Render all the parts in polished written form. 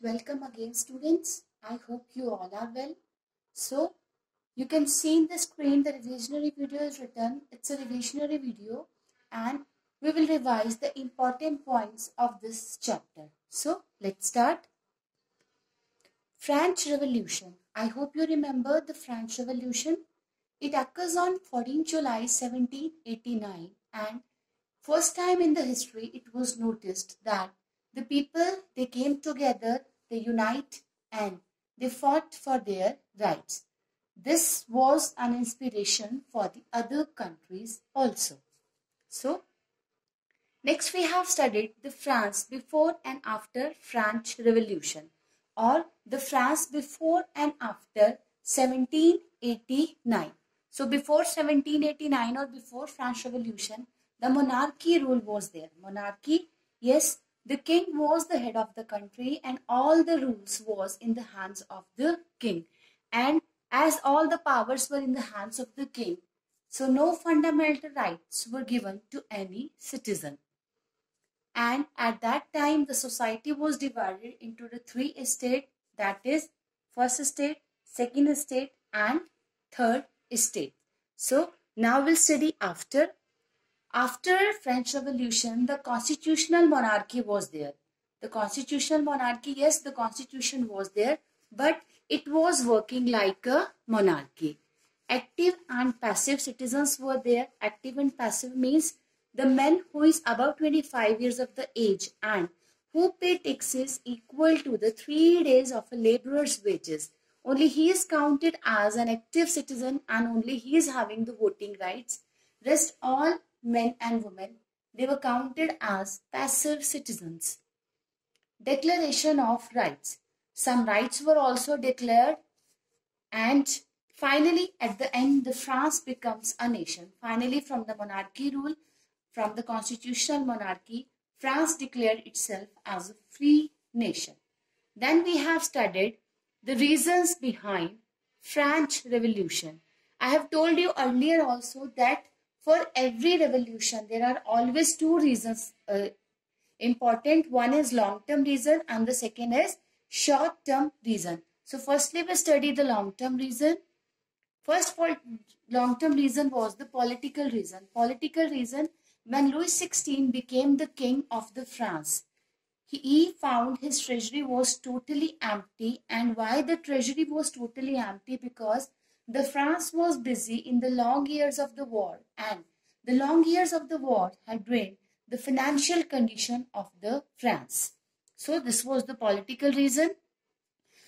Welcome again, students. I hope you all are well. So, you can see in the screen the revisionary video is written. It's a revisionary video and we will revise the important points of this chapter. So, let's start. French Revolution. I hope you remember the French Revolution. It occurs on 14 July 1789 and first time in the history it was noticed that the people, they came together, they unite and they fought for their rights. This was an inspiration for the other countries also. So, next we have studied the France before and after French Revolution or the France before and after 1789. So, before 1789 or before French Revolution, the monarchy rule was there. Monarchy, yes, the king was the head of the country and all the rules was in the hands of the king. And as all the powers were in the hands of the king, so no fundamental rights were given to any citizen. And at that time, the society was divided into the three estates, that is, first estate, second estate, and third estate. So now we'll study after. After French Revolution, the constitutional monarchy was there. The constitutional monarchy, yes, the constitution was there, but it was working like a monarchy. Active and passive citizens were there. Active and passive means the man who is above 25 years of the age and who pay taxes equal to the 3 days of a laborer's wages. Only he is counted as an active citizen and only he is having the voting rights. Rest all men and women, they were counted as passive citizens. Declaration of rights. Some rights were also declared and finally at the end the France becomes a nation. Finally from the monarchy rule, from the constitutional monarchy, France declared itself as a free nation. Then we have studied the reasons behind French Revolution. I have told you earlier also that for every revolution, there are always two reasons important. One is long-term reason and the second is short-term reason. So firstly, we study the long-term reason. First long-term reason was the political reason. Political reason, when Louis XVI became the king of the France, he found his treasury was totally empty. And why the treasury was totally empty? Because the France was busy in the long years of the war and the long years of the war had drained the financial condition of the France. So this was the political reason.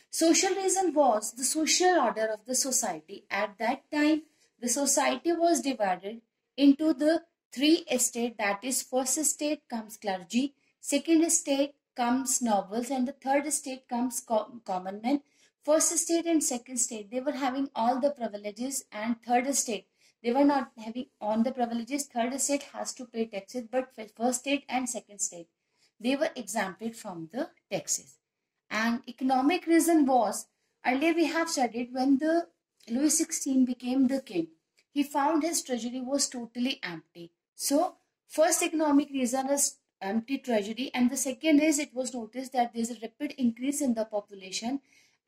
Social reason was the social order of the society. At that time, the society was divided into the three estates, that is, first estate comes clergy, second estate comes nobles, and the third estate comes common men. First estate and second estate, they were having all the privileges, and third estate, they were not having all the privileges. Third estate has to pay taxes, but first estate and second estate, they were exempted from the taxes. And economic reason was, earlier we have studied when the Louis XVI became the king, he found his treasury was totally empty. So, first economic reason is empty treasury, and the second is it was noticed that there is a rapid increase in the population.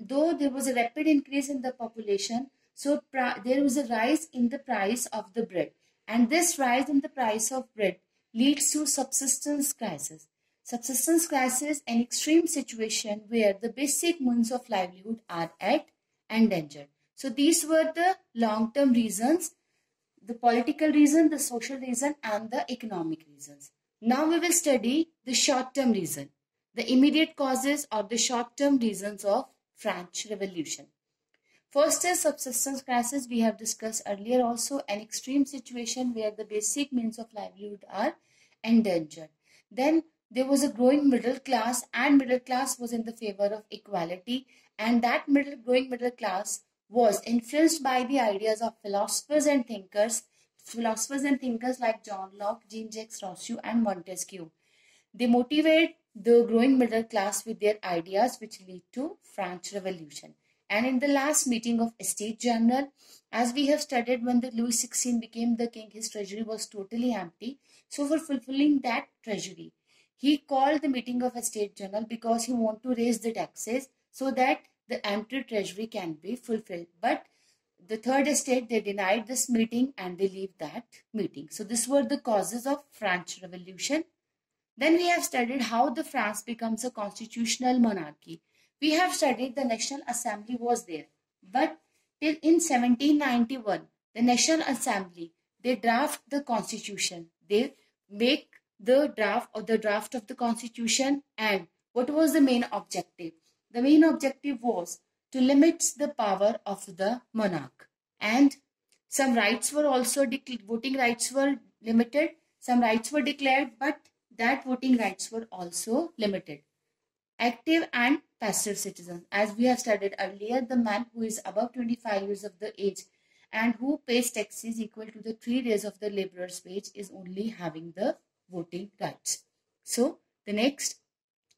Though there was a rapid increase in the population, so there was a rise in the price of the bread. And this rise in the price of bread leads to subsistence crisis. Subsistence crisis, an extreme situation where the basic means of livelihood are at endangered. So these were the long-term reasons, the political reason, the social reason, and the economic reasons. Now we will study the short-term reason, the immediate causes or the short-term reasons of French Revolution. First is subsistence crisis. We have discussed earlier also, an extreme situation where the basic means of livelihood are endangered. Then there was a growing middle class, and middle class was in the favor of equality, and that growing middle class was influenced by the ideas of philosophers and thinkers like John Locke, Jean-Jacques Rousseau, and Montesquieu. They motivate the growing middle class with their ideas which lead to French Revolution. And in the last meeting of Estate General, as we have studied, when the Louis XVI became the king, his treasury was totally empty. So for fulfilling that treasury, he called the meeting of a state general because he wanted to raise the taxes so that the empty treasury can be fulfilled. But the third estate, they denied this meeting and they leave that meeting. So these were the causes of French Revolution. Then we have studied how the France becomes a constitutional monarchy. We have studied the National Assembly was there. But till in 1791, the National Assembly, they draft the constitution. They make the draft of the constitution. And what was the main objective? The main objective was to limit the power of the monarch. And some rights were also voting rights were limited. Some rights were declared, but that voting rights were also limited. Active and passive citizens. As we have studied earlier, the man who is above 25 years of the age and who pays taxes equal to the 3 days of the laborer's wage is only having the voting rights. So the next,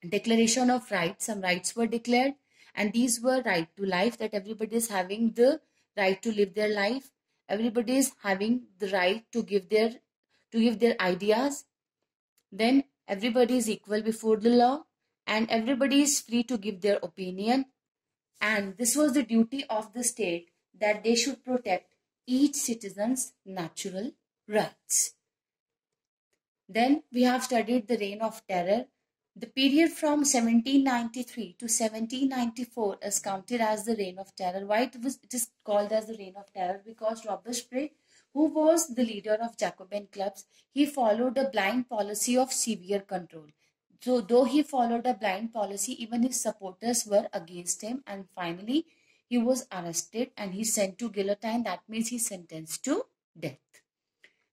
Declaration of Rights. Some rights were declared, and these were right to life, that everybody is having the right to live their life. Everybody is having the right to give their ideas. Then everybody is equal before the law, and everybody is free to give their opinion. And this was the duty of the state, that they should protect each citizen's natural rights. Then we have studied the Reign of Terror. The period from 1793 to 1794 is counted as the Reign of Terror. Why it is called as the Reign of Terror? Because Robespierre, who was the leader of Jacobin clubs, he followed a blind policy of severe control. So though he followed a blind policy, even his supporters were against him, and finally he was arrested and he sent to guillotine. That means he sentenced to death.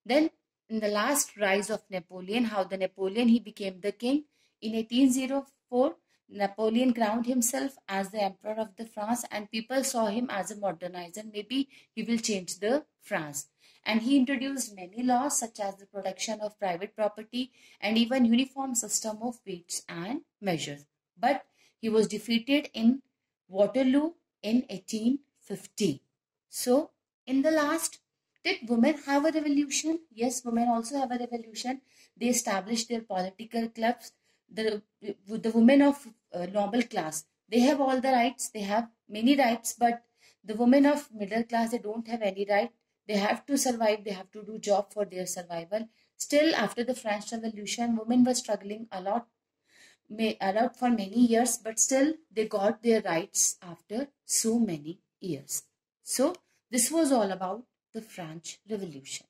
Then in the last rise of Napoleon, how the Napoleon, he became the king. In 1804, Napoleon crowned himself as the emperor of the France, and people saw him as a modernizer. Maybe he will change the France. And he introduced many laws such as the protection of private property and even uniform system of weights and measures. But he was defeated in Waterloo in 1850. So in the last, did women have a revolution? Yes, women also have a revolution. They established their political clubs. The women of noble class, they have all the rights. They have many rights, but the women of middle class, they don't have any right. They have to survive. They have to do job for their survival. Still, after the French Revolution, women were struggling a lot for many years, but still they got their rights after so many years. So this was all about the French Revolution.